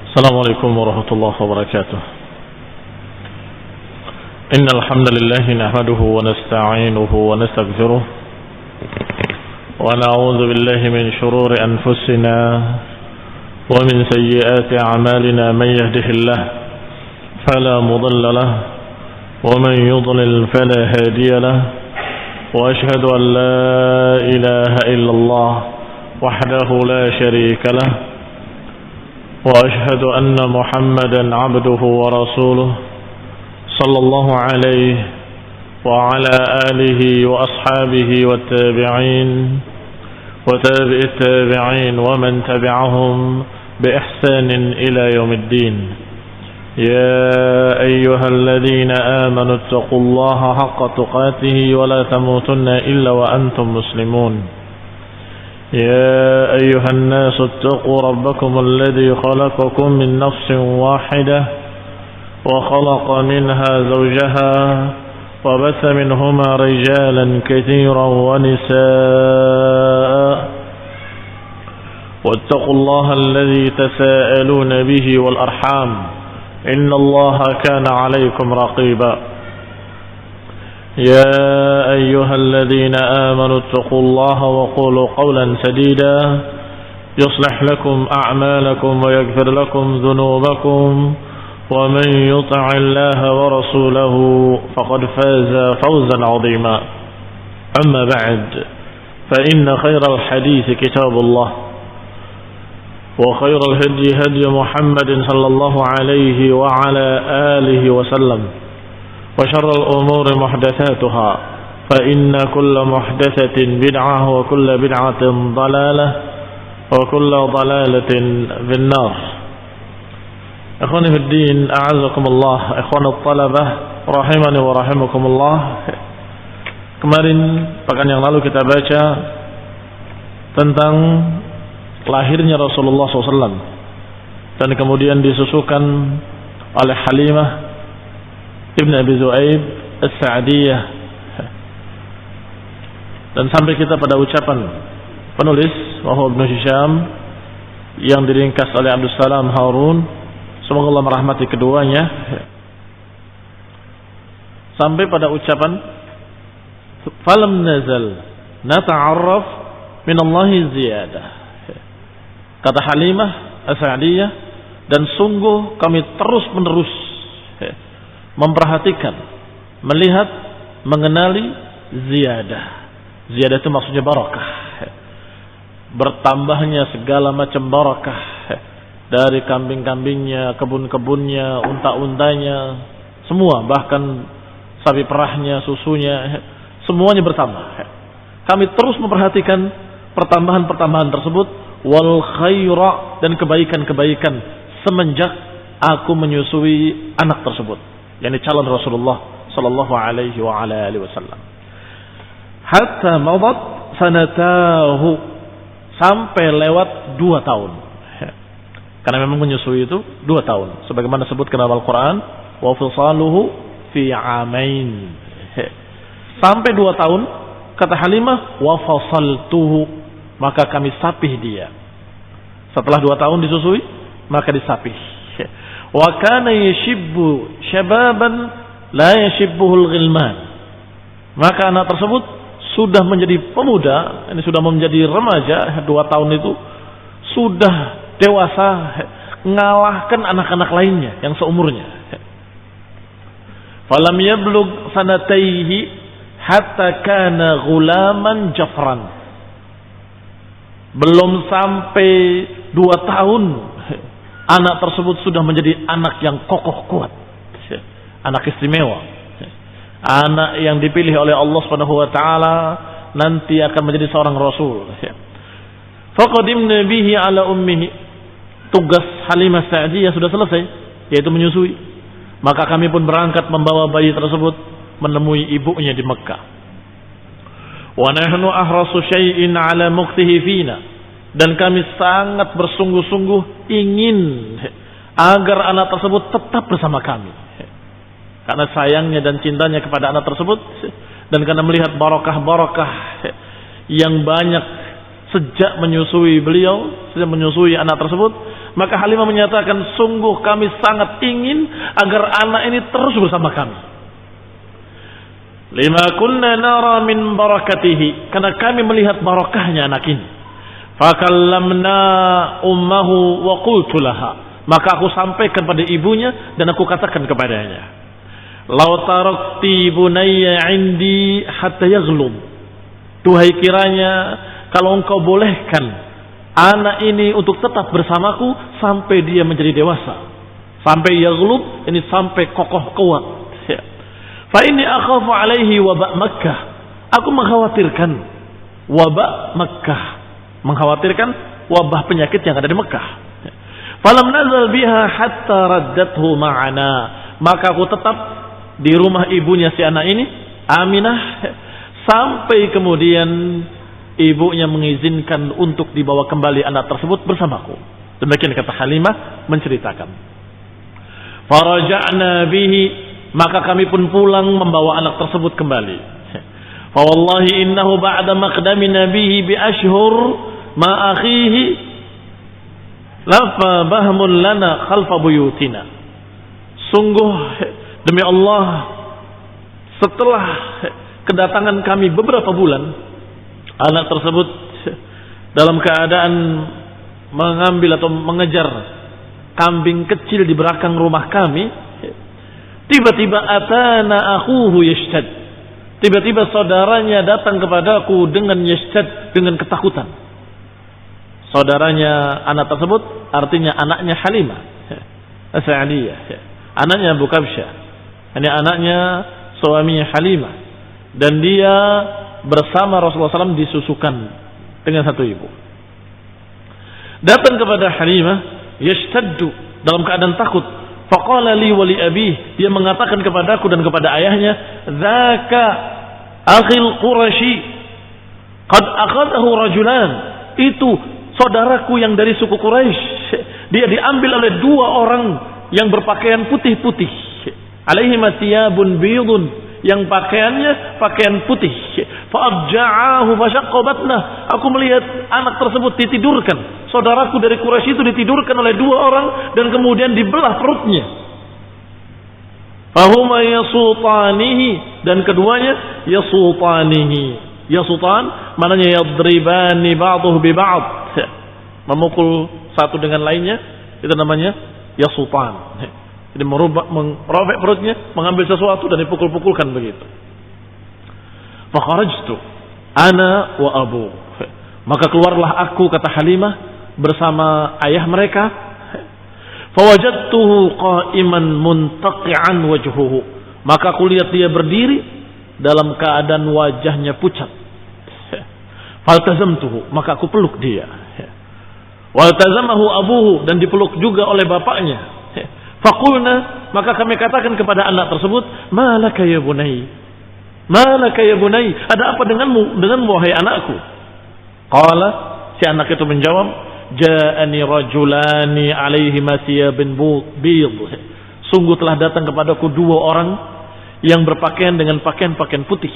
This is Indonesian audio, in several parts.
السلام عليكم ورحمة الله وبركاته. إن الحمد لله نحمده ونستعينه ونستغفره ونعوذ بالله من شرور أنفسنا ومن سيئات أعمالنا. من يهده الله فلا مضل له ومن يضلل فلا هادي له، وأشهد أن لا إله إلا الله وحده لا شريك له، وأشهد أن محمدا عبده ورسوله صلى الله عليه وعلى آله وأصحابه والتابعين وتابع التابعين ومن تبعهم بإحسان إلى يوم الدين. يا أيها الذين آمنوا اتقوا الله حق تقاته ولا تموتن إلا وأنتم مسلمون. يا أيها الناس اتقوا ربكم الذي خلقكم من نفس واحدة وخلق منها زوجها وبث منهما رجالا كثيرا ونساء، واتقوا الله الذي تساءلون به والأرحام إن الله كان عليكم رقيبا. يا أيها الذين آمنوا اتقوا الله وقولوا قولا سديدا يصلح لكم أعمالكم ويغفر لكم ذنوبكم، ومن يطع الله ورسوله فقد فاز فوزا عظيما. أما بعد، فإن خير الحديث كتاب الله، وخير الهدي هدي محمد صلى الله عليه وعلى آله وسلم، وشر الأمور محدثاتها، فإن كل محدثة بدعة وكل بدعة ضلالة وكل ضلالة في النار. Ikhwani fi din, a'azakumullah, ikhwanut talabah rahimani wa rahimakumullah. Kemarin pekan yang lalu kita baca tentang lahirnya Rasulullah SAW dan kemudian disusukan oleh Halimah Ibn Abi Zu'aib As-Sa'diyah, dan sampai kita pada ucapan penulis wahyu Ibn Hisham yang diringkas oleh Abdul Salam Harun, semoga Allah merahmati keduanya, sampai pada ucapan falam nazal nata'arraf minallahi ziyadah. Kata Halimah As-Sa'diyah, dan sungguh kami terus menerus memperhatikan, melihat, mengenali ziyadah. Ziyadah itu maksudnya barakah, bertambahnya segala macam barakah, dari kambing-kambingnya, kebun-kebunnya, unta-untanya, semua, bahkan sapi perahnya, susunya, semuanya bertambah. Kami terus memperhatikan pertambahan-pertambahan tersebut, wal khaira, dan kebaikan-kebaikan semenjak aku menyusui anak tersebut, yakni calon Rasulullah sallallahu alaihi wa ala alihi wasallam. Hatta madat sanatahu, sampai lewat 2 tahun. Karena memang menyusui itu 2 tahun, sebagaimana disebutkan dalam Al-Quran, wa fisaluhu fi amain. Sampai 2 tahun, kata Halimah, wa fasaltuhu, maka kami sapih dia. Setelah 2 tahun disusui, maka disapih. Wa kana yashibbu syababan la yashibbuhul ghilman, maka anak tersebut sudah menjadi pemuda, ini sudah menjadi remaja. 2 tahun itu sudah dewasa, ngalahkan anak-anak lainnya yang seumurnya. Falam yablugh sanataihi hatta kana ghulaman jafran, belum sampai 2 tahun anak tersebut sudah menjadi anak yang kokoh kuat, anak istimewa, anak yang dipilih oleh Allah Subhanahu wa taala nanti akan menjadi seorang rasul. Faqadimna bihi ala ummihi, tugas Halimah Sa'diyah sudah selesai, yaitu menyusui. Maka kami pun berangkat membawa bayi tersebut menemui ibunya di Mekah. Wa nahnu ahrasu syai'in ala muqtihi fina, dan kami sangat bersungguh-sungguh ingin agar anak tersebut tetap bersama kami, karena sayangnya dan cintanya kepada anak tersebut, dan karena melihat barakah-barakah yang banyak sejak menyusui beliau, sejak menyusui anak tersebut, Maka Halimah menyatakan, sungguh kami sangat ingin agar anak ini terus bersama kami. Lima kunna nara min barakatihi, karena kami melihat barakahnya anak ini. Fakallamna ummahu wa qultu laha, maka aku sampaikan pada ibunya dan aku katakan kepadanya, law tarakti bunayya indi hatta yaghlub, tuhai kiranya kalau engkau bolehkan anak ini untuk tetap bersamaku sampai dia menjadi dewasa, sampai yaghlub, ini sampai kokoh kuat. Fa inni akhafu alaihi wabak Makkah, aku mengkhawatirkan wabak Makkah, mengkhawatirkan wabah penyakit yang ada di Mekah. Falam nazal biha hatta raddathu ma'ana, maka aku tetap di rumah ibunya si anak ini, Aminah, sampai kemudian ibunya mengizinkan untuk dibawa kembali anak tersebut bersamaku. Demikian kata Halimah menceritakan. Faraja'na bihi, maka kami pun pulang membawa anak tersebut kembali. Fa wallahi innahu ba'da maqdamina bihi bi ashhur ma akhihi lafa bahmun lana khalfa buyutina. Sungguh demi Allah, setelah kedatangan kami beberapa bulan, anak tersebut dalam keadaan mengambil atau mengejar kambing kecil di belakang rumah kami. Tiba-tiba atana akhuhu yashtad, tiba-tiba saudaranya datang kepadaku dengan yashtad, dengan ketakutan. Saudaranya anak tersebut artinya anaknya Halimah As-Sa'diyah, anaknya Abu Kabsyah, ini anaknya suaminya Halimah, dan dia bersama Rasulullah SAW disusukan dengan satu ibu. Datang kepada Halimah yashtaddu, dalam keadaan takut. Faqala li wa li abih, dia mengatakan kepadaku dan kepada ayahnya, dzaka akhil Quraisy qad akhadahu rajulan, itu saudaraku yang dari suku Quraisy, dia diambil oleh dua orang yang berpakaian putih-putih, alaihi thiyabun bidun, yang pakaiannya pakaian putih. Fa'ajja'ahu fashaqqa batnah, aku melihat anak tersebut ditidurkan, saudaraku dari Quraisy itu ditidurkan oleh dua orang dan kemudian dibelah perutnya. Fahuma yasutanihi, dan keduanya yasutanihi. Yasutan maknanya yadribani ba'dahu bi ba'd, memukul satu dengan lainnya, itu namanya yasutan. Jadi merobek perutnya, mengambil sesuatu dan dipukul-pukulkan begitu. Fakharajtu ana wa abu, maka keluarlah aku, kata Halimah, bersama ayah mereka. Fawajadtuhu qa'iman muntaqi'an wajhuhu, maka aku lihat dia berdiri dalam keadaan wajahnya pucat. Faltazamtuhu, maka aku peluk dia. Waltazamahu abuhu, dan dipeluk juga oleh bapaknya. Faqulna, maka kami katakan kepada anak tersebut, malaka ya bunai, malaka ya bunai, ada apa denganmu wahai anakku? Qala, si anak itu menjawab, ja'ani rajulani alaihi thiyabun bid, sungguh telah datang kepadaku dua orang yang berpakaian dengan pakaian-pakaian putih.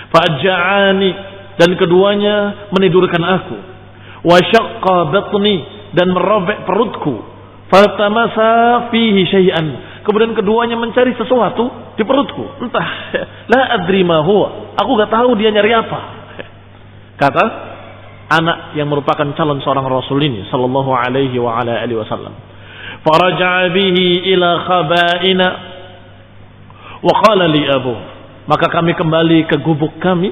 Fa'ajja'ani, dan keduanya menidurkan aku. Wa syaqqa batni, dan merobek perutku. Faltamasa fihi syai'an, kemudian keduanya mencari sesuatu di perutku, entah, la adri ma huwa, aku enggak tahu dia nyari apa. Kata anak yang merupakan calon seorang rasul ini sallallahu alaihi wa ala alihi wasallam. Faraja'a bihi ila khaba'ina wa qala li abu, maka kami kembali ke gubuk kami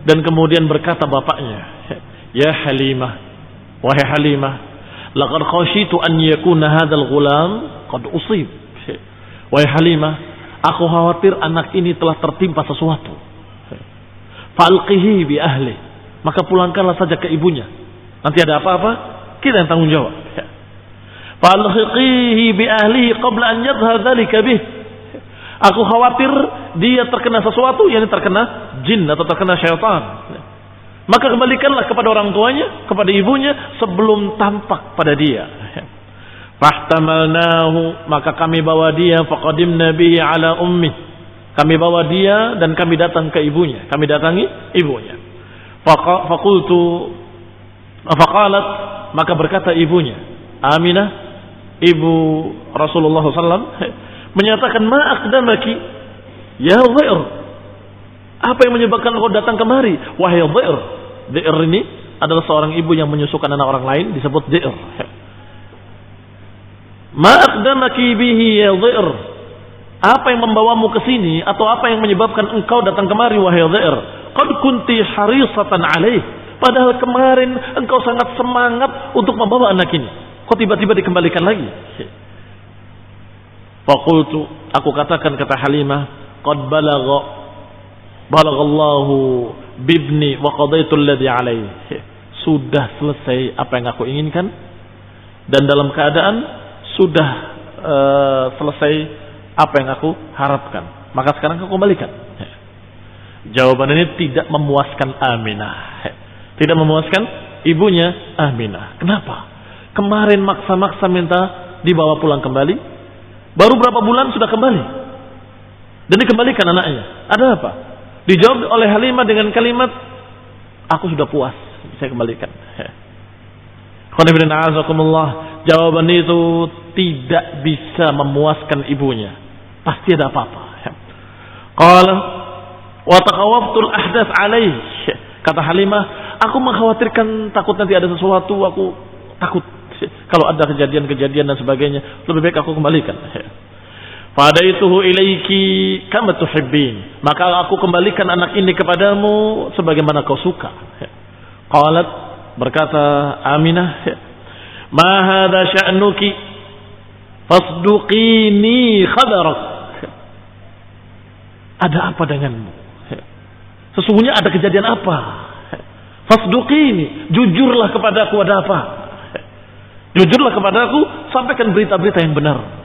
dan kemudian berkata bapaknya, ya Halimah, wahai Halimah, laqad khashitu an yakuna hadzal ghulam qad usib. Wahai Halimah, aku khawatir anak ini telah tertimpa sesuatu. Falqihi bi ahli, maka pulangkanlah saja ke ibunya. Nanti ada apa-apa, kita yang tanggung jawab. Falqihi bi ahlihi qabla an yadhhar dzalika bih. Aku khawatir dia terkena sesuatu, yakni terkena jin atau terkena syaitan. Maka kembalikanlah kepada orang tuanya, kepada ibunya sebelum tampak pada dia. Fahtamalnahu, maka kami bawa dia, faqadimna bihi ala ummi, kami bawa dia dan kami datang ke ibunya, kami datangi ibunya. Faqultu, faqalat, maka berkata ibunya, Aminah ibu Rasulullah SAW menyatakan, ma aqdamaki ya Dhair, apa yang menyebabkan kau datang kemari wahai Dhair. Dhair ini adalah seorang ibu yang menyusukan anak orang lain, disebut Dhair. Ma aqdamaki bihi ya Dhair, apa yang membawamu ke sini atau apa yang menyebabkan engkau datang kemari wahai Dhair? Qad kunti harisatan alaih, padahal kemarin engkau sangat semangat untuk membawa anak ini, kok tiba-tiba dikembalikan lagi? Faqultu, aku katakan, kata Halimah, qad balaghallahu bibni wa qadaitu alladhi alaihi, sudah selesai apa yang aku inginkan dan dalam keadaan sudah selesai apa yang aku harapkan, maka sekarang aku kembalikan. Jawaban ini tidak memuaskan Aminah, tidak memuaskan ibunya Aminah. Kenapa? Kemarin maksa-maksa minta dibawa pulang kembali, baru berapa bulan sudah kembali dan dikembalikan anaknya. Ada apa? Dijawab oleh Halimah dengan kalimat, aku sudah puas, saya kembalikan. Jawaban itu tidak bisa memuaskan ibunya, pasti ada apa-apa. Qala wa taqawwaftul ahdath alaih, kata Halimah, aku mengkhawatirkan takut nanti ada sesuatu, aku takut kalau ada kejadian-kejadian dan sebagainya, lebih baik aku kembalikan. Fadaituhu ilaiki kama tuhibbin, maka aku kembalikan anak ini kepadamu sebagaimana kau suka. Qalat, berkata Aminah, ma hadha sya'nuki fasduqini khabarak, ada apa denganmu? Sesungguhnya ada kejadian apa? Fasduqini, jujurlah kepadaku, ada apa? Jujurlah kepadaku, sampaikan berita-berita yang benar.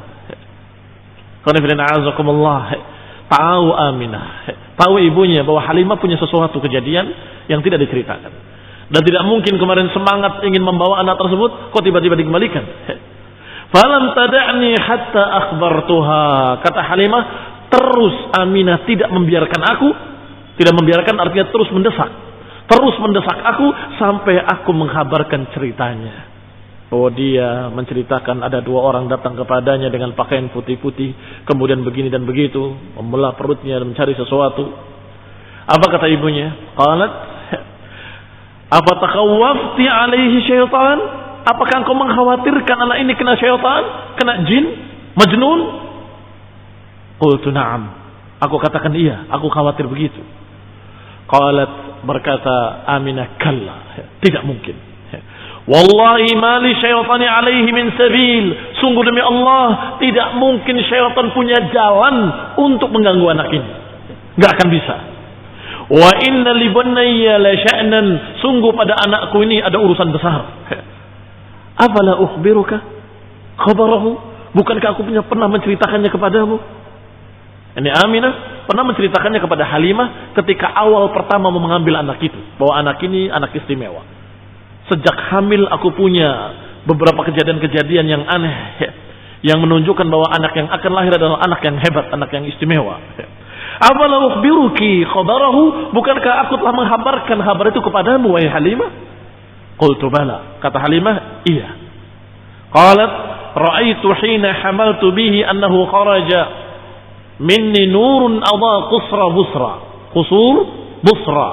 Tahu Aminah, tahu ibunya bahwa Halimah punya sesuatu kejadian yang tidak diceritakan, dan tidak mungkin kemarin semangat ingin membawa anak tersebut kok tiba-tiba dikembalikan. Falam tada'ni hatta akhbartuha, kata Halimah, terus Aminah tidak membiarkan aku, tidak membiarkan artinya terus mendesak aku sampai aku menghabarkan ceritanya. Bahwa dia menceritakan ada 2 orang datang kepadanya dengan pakaian putih-putih, kemudian begini dan begitu, membelah perutnya dan mencari sesuatu. Apa kata ibunya? Qalat, apa takhawwafti alaihi syaitan? Apakah engkau mengkhawatirkan anak ini kena syaitan, kena jin, majnun? Qultu na'am. Aku katakan iya, aku khawatir begitu. Qalat, berkata Aminah, kalla, tidak mungkin. Wallahi ma li syaitani alaihi min sabil, sungguh demi Allah tidak mungkin syaitan punya jalan untuk mengganggu anak ini, enggak akan bisa. Wa inna li bunayya la sya'nan, sungguh pada anakku ini ada urusan besar. Afala ukhbiruka khabarahu, bukankah aku pernah menceritakannya kepadamu? Ini Aminah pernah menceritakannya kepada Halimah ketika awal pertama mau mengambil anak itu, bahwa anak ini anak istimewa. Sejak hamil aku punya beberapa kejadian-kejadian yang aneh, yang menunjukkan bahwa anak yang akan lahir adalah anak yang hebat, anak yang istimewa. Afala ukhbiruki khabarahu, bukankah aku telah menghabarkan kabar itu kepadamu wahai Halimah? Qultu bala, kata Halimah, iya. Qalat, ra'aitu hina hamaltu bihi annahu kharaja minni nurun adha qusur Busra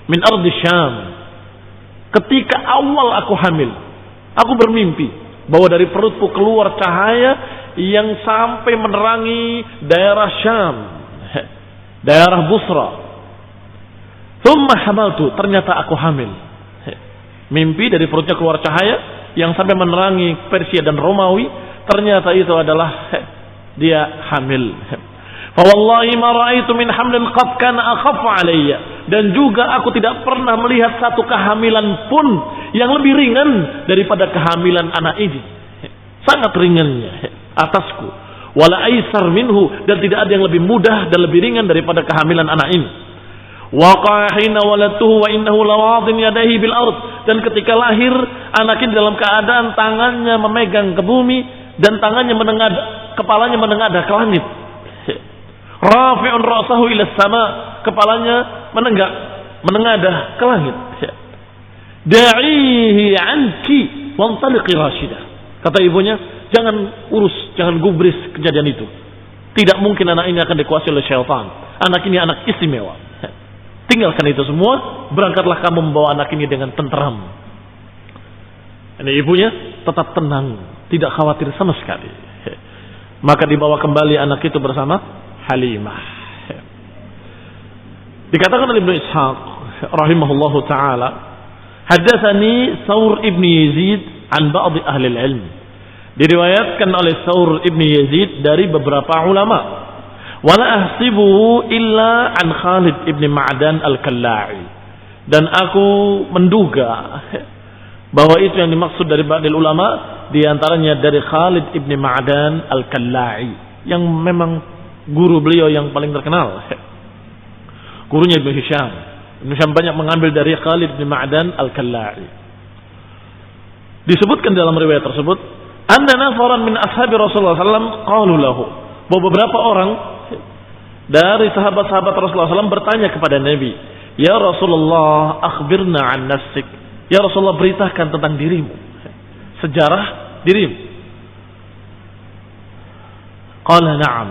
min ardi Syam. Ketika awal aku hamil, aku bermimpi bahwa dari perutku keluar cahaya yang sampai menerangi daerah Syam, daerah Busra. Thumma hamaltu, ternyata aku hamil. Mimpi dari perutnya keluar cahaya yang sampai menerangi Persia dan Romawi, ternyata itu adalah dia hamil. Fa wallahi ma ra'aitu min hamlin qad kana akhaffa alayya, dan juga aku tidak pernah melihat satu kehamilan pun yang lebih ringan daripada kehamilan anak ini. Sangat ringannya atasku. Wala aisar minhu, dan tidak ada yang lebih mudah dan lebih ringan daripada kehamilan anak ini. Waqa'a hina waladtuhu wa innahu lawadin yadayhi bil ard, dan ketika lahir anak ini dalam keadaan tangannya memegang ke bumi dan tangannya kepalanya menengadah ke langit. Rafi'un ra'sahu ila sama, kepalanya menengadah ke langit. Da'ihi anki wantaliqi rasyidah, Kata ibunya, jangan urus, jangan gubris kejadian itu. Tidak mungkin anak ini akan dikuasai oleh syaitan. Anak ini anak istimewa. Tinggalkan itu semua, berangkatlah kamu membawa anak ini dengan tenteram. Ini ibunya tetap tenang, tidak khawatir sama sekali. Maka dibawa kembali anak itu bersama Halimah. Dikatakan oleh Ibnu Ishaq rahimahullahu taala, hadatsani Thawr ibn Yazid an ba'd ahli al-ilm. Diriwayatkan oleh Thawr ibn Yazid dari beberapa ulama. Wala ahsibuhu illa an Khalid ibn Ma'dan al-Kalla'i. Dan aku menduga bahwa itu yang dimaksud dari ba'dil ulama, diantaranya dari Khalid ibn Ma'dan al-Kalla'i, yang memang guru beliau yang paling terkenal. Gurunya Ibnu Hisham. Ibnu Hisham banyak mengambil dari Khalid ibn Ma'dan al-Kalla'i. Disebutkan dalam riwayat tersebut, anna nafaran min ashabi Rasulullah SAW qalu lahu, bahwa beberapa orang dari sahabat-sahabat Rasulullah SAW bertanya kepada Nabi, ya Rasulullah, akhbirna an nafsik. Ya Rasulullah, beritakan tentang dirimu, sejarah dirimu. Qala na'am.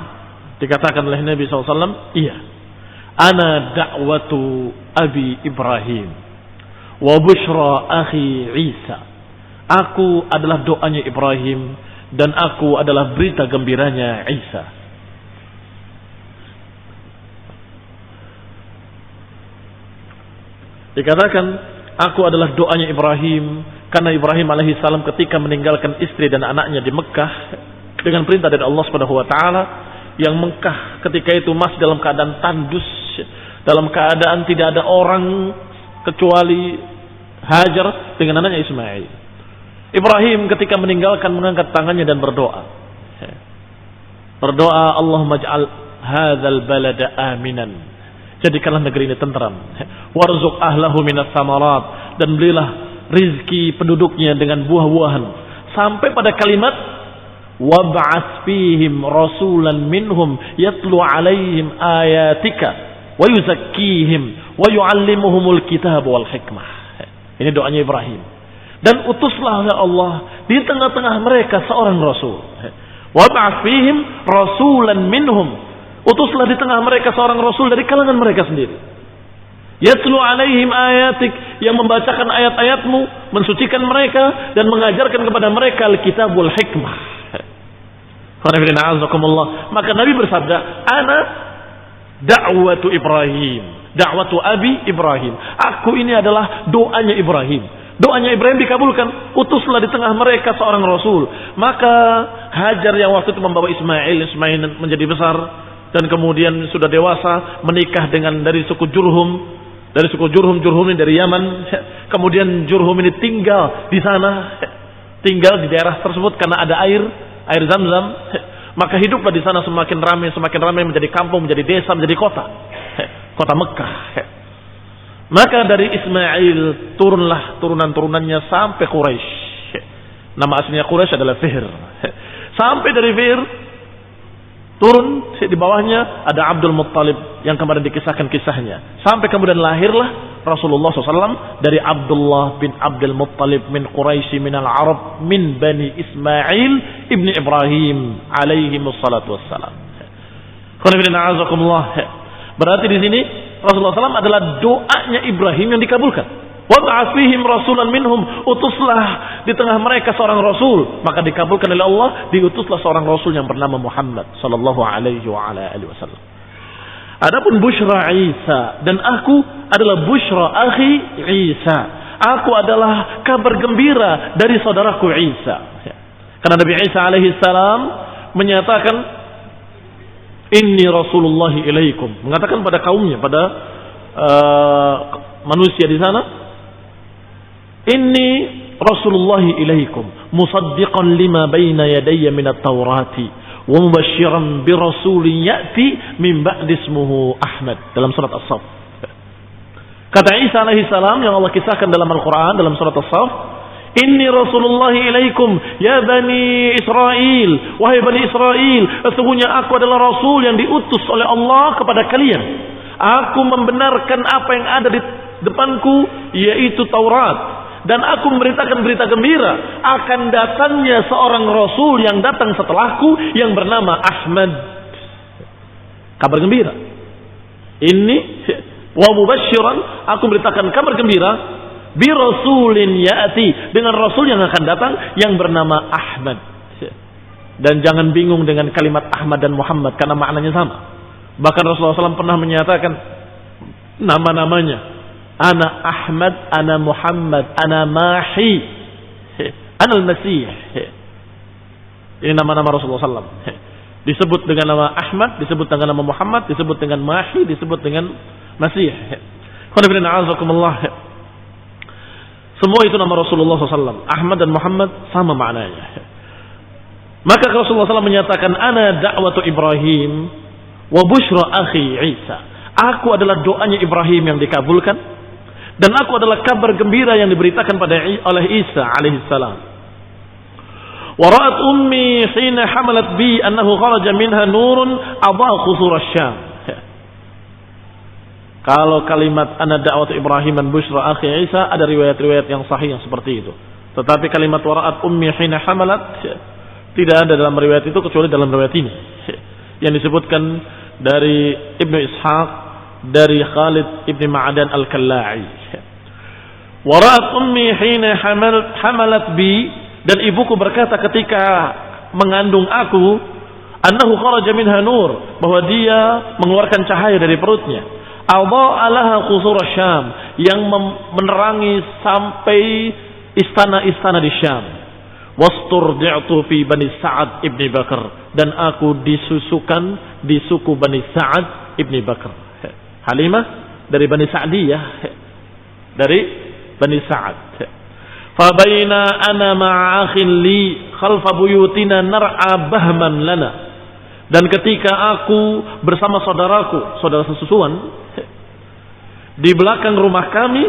Dikatakan oleh Nabi SAW, iya. Ana da'watu Abi Ibrahim wa bushra akhi Isa. Aku adalah doanya Ibrahim dan aku adalah berita gembiranya Isa. Dikatakan, aku adalah doanya Ibrahim, karena Ibrahim alaihissalam ketika meninggalkan istri dan anaknya di Mekah dengan perintah dari Allah Subhanahu wa taala, yang Mekah ketika itu masih dalam keadaan tandus, dalam keadaan tidak ada orang kecuali Hajar dengan anaknya Ismail. Ibrahim ketika meninggalkan mengangkat tangannya dan berdoa. Berdoa, Allahumma ij'al hadzal balada aminan. Jadikanlah negeri ini tenteram. Warzuq ahlahu minas samarat, dan berilah rizki penduduknya dengan buah-buahan. Sampai pada kalimat wab'ats fihim rasulan minhum yatlu alaihim ayatika wa yuzakkihim wa yuallimuhumul kitab wal hikmah. Ini doanya Ibrahim. Dan utuslah oleh Allah di tengah-tengah mereka seorang rasul. Wab'ats fihim rasulan minhum. Utuslah di tengah mereka seorang rasul dari kalangan mereka sendiri. Yatlu alaihim ayatik, yang membacakan ayat-ayatmu, mensucikan mereka dan mengajarkan kepada mereka al-kitab wal hikmah. Maka Nabi bersabda, ana da'watu Ibrahim, da'watu Abi Ibrahim. Aku ini adalah doanya Ibrahim. Doanya Ibrahim dikabulkan. Utuslah di tengah mereka seorang rasul. Maka Hajar yang waktu itu membawa Ismail menjadi besar dan kemudian sudah dewasa, menikah dengan dari suku Jurhum. Dari suku Jurhum ini dari Yaman. Kemudian Jurhum ini tinggal di sana, tinggal di daerah tersebut karena ada air Zamzam. Maka hiduplah di sana semakin ramai menjadi kampung, menjadi desa, menjadi kota Mekah. Maka dari Ismail turunlah turunan-turunannya sampai Quraisy. Nama aslinya Quraisy adalah Fihr. Sampai dari Fihr turun di bawahnya ada Abdul Muttalib yang kemarin dikisahkan kisahnya. Sampai kemudian lahirlah Rasulullah SAW dari Abdullah bin Abdul Muttalib min Quraisy min al-Arab min Bani Ismail ibni Ibrahim alaihi wassalatu wassalam. Berarti di sini Rasulullah SAW adalah doanya Ibrahim yang dikabulkan. Wab'ats fihim rasulan minhum, utuslah di tengah mereka seorang rasul, maka dikabulkan oleh Allah, diutuslah seorang rasul yang bernama Muhammad sallallahu alaihi wa ala alihi wasallam. Adapun busyra Isa, dan aku adalah busyra akhi Isa. Aku adalah kabar gembira dari saudaraku Isa. Karena Nabi Isa alaihi salam menyatakan inni Rasulullah ilaikum, mengatakan pada kaumnya, pada manusia di sana, inni Rasulullah ilaikum musaddiqan lima baina yadayya min at-taurati wa mubasysyiran bi rasulin ya'ti min ba'di ismuhu Ahmad, dalam surat As-Saff. Kata Isa alaihi salam yang Allah kisahkan dalam Al-Qur'an dalam surat As-Saff, inni Rasulullah ilaikum ya bani Israel, wahai bani Israel, sesungguhnya aku adalah rasul yang diutus oleh Allah kepada kalian. Aku membenarkan apa yang ada di depanku, yaitu Taurat. Dan aku memberitakan berita gembira akan datangnya seorang Rasul yang datang setelahku yang bernama Ahmad. Kabar gembira. Ini wa mubasysyiran, aku memberitakan kabar gembira bi rasulin ya'ti, dengan Rasul yang akan datang yang bernama Ahmad. Dan jangan bingung dengan kalimat Ahmad dan Muhammad karena maknanya sama. Bahkan Rasulullah SAW pernah menyatakan nama-namanya. Ana Ahmad, ana Muhammad, ana Mahi, ana Al-Masih. Ini nama-nama Rasulullah SAW. Disebut dengan nama Ahmad, disebut dengan nama Muhammad, disebut dengan Mahi, disebut dengan Masih. Semua itu nama Rasulullah SAW. Ahmad dan Muhammad sama maknanya. Maka Rasulullah SAW menyatakan, ana da'watu Ibrahim wa bushra akhi Isa. Aku adalah doanya Ibrahim yang dikabulkan, dan aku adalah kabar gembira yang diberitakan oleh Isa alaihissalam. Wa ra'at ummi hina hamalat bi annahu kharaja minha nurun adha qusur asy-Syam. Kalau kalimat ana da'watu Ibrahim dan bushra akhi Isa, ada riwayat-riwayat yang sahih yang seperti itu. Tetapi kalimat wa ra'at ummi hina hamalat tidak ada dalam riwayat itu kecuali dalam riwayat ini yang disebutkan dari Ibnu Ishaq dari Khalid Ibn Ma'adan Al-Kalla'i. Wa ra'at ummi hina hamalat bi, dan ibuku berkata ketika mengandung aku, annahu kharaja minha nur, bahwa dia mengeluarkan cahaya dari perutnya. Adha'a laha qusur Syam, yang menerangi sampai istana-istana di Syam. Wasturdi'tu fi Bani Sa'ad ibni Bakar, dan aku disusukan di suku Bani Sa'ad ibni Bakar. Halimah dari Bani Sa'diyah, dari Bani Sa'ad. Fa baina ana ma'a akhin li khalfa buyutina nar'a bahman lana, dan ketika aku bersama saudaraku, saudara sesusuan, di belakang rumah kami,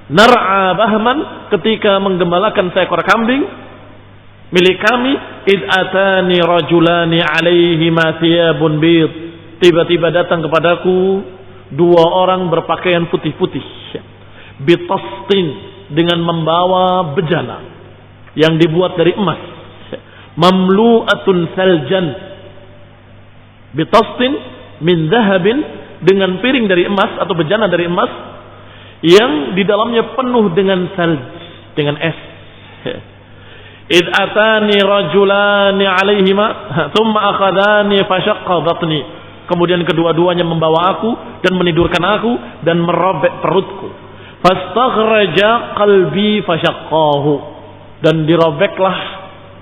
nar'a bahman, ketika menggembalakan seekor kambing milik kami, id atani rajulani alaihima thiyabun bid, tiba-tiba datang kepadaku dua orang berpakaian putih-putih, bitastin, dengan membawa bejana yang dibuat dari emas, mamlu'atun saljan, bitastin min dhahabin, dengan piring dari emas atau bejana dari emas yang di dalamnya penuh dengan salj, dengan es. Id atani rajulani alaihima thumma akhadani fashaqqa batni, kemudian kedua-duanya membawa aku dan menidurkan aku dan merobek perutku. Fastakhraja qalbi fashaqqahu, dan dirobeklah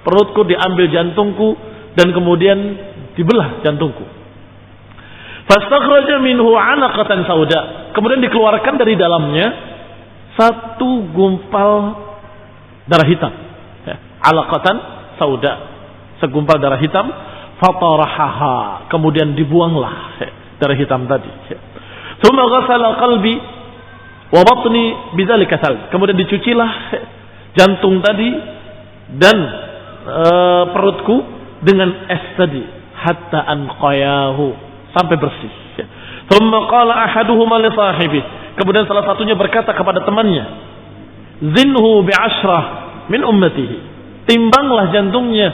perutku, diambil jantungku dan kemudian dibelah jantungku. Fastakhraja minhu 'anaqatan sauda, kemudian dikeluarkan dari dalamnya satu gumpal darah hitam. Alaqatan sauda, segumpal darah hitam. Fatarahaha, kemudian dibuanglah darah hitam tadi. Tsumma ghassala qalbi wa batni bidzalika sal, kemudian dicucilah jantung tadi dan perutku dengan es tadi, hatta anqayahu, sampai bersih. Tsumma qala ahaduhuma li sahibi, kemudian salah satunya berkata kepada temannya, zinhu bi 'ashrah min ummatihi, timbanglah jantungnya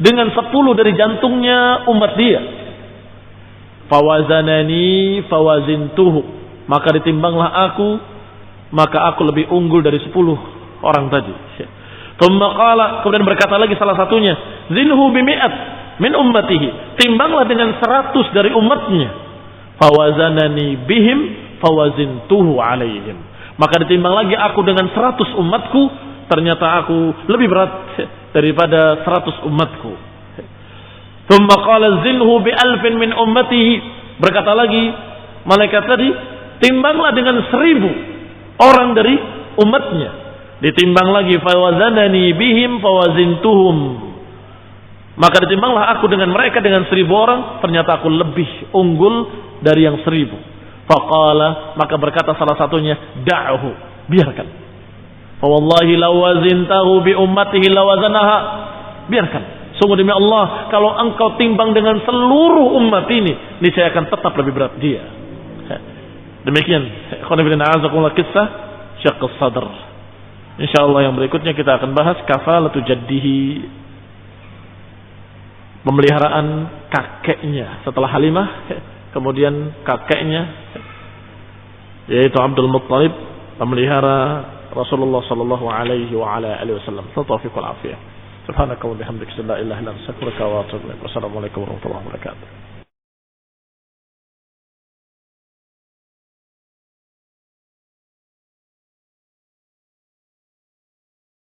dengan 10 dari jantungnya umat dia. Fawazanani fawazintuhu, maka ditimbanglah aku, maka aku lebih unggul dari 10 orang tadi. Tsumma qala, kemudian berkata lagi salah satunya, zinhu bimi'at min ummatihi, timbanglah dengan 100 dari umatnya. Fawazanani bihim fawazintuhu alaihim, maka ditimbang lagi aku dengan 100 umatku, ternyata aku lebih berat daripada 100 umatku. Tsumma qala zinhu bi alfin min ummatihi, berkata lagi malaikat tadi, timbanglah dengan 1000 orang dari umatnya. Ditimbang lagi, fawazanani bihim fawazintuhum, maka ditimbanglah aku dengan mereka dengan 1000 orang, ternyata aku lebih unggul dari yang 1000. Faqala, maka berkata salah satunya, da'hu, biarkan. Wallahi law wazintahu bi ummatihi lawazanaha, biarkan. Sungguh demi Allah, kalau engkau timbang dengan seluruh umat ini, niscaya akan tetap lebih berat dia. Demikian, ikhwan fillah, a'azakumullah, kisah Syaqqus Sadr. Insyaallah yang berikutnya kita akan bahas kafalatu jaddihi, pemeliharaan kakeknya setelah Halimah, kemudian kakeknya yaitu Abdul Muttalib memelihara Rasulullah sallallahu alaihi wa ala alihi wasallam. Taufiq wal afiyah. Subhanaka wa bihamdika la ilaha illa anta astaghfiruka wa atubu ilaik. Wassalamualaikum warahmatullahi wabarakatuh.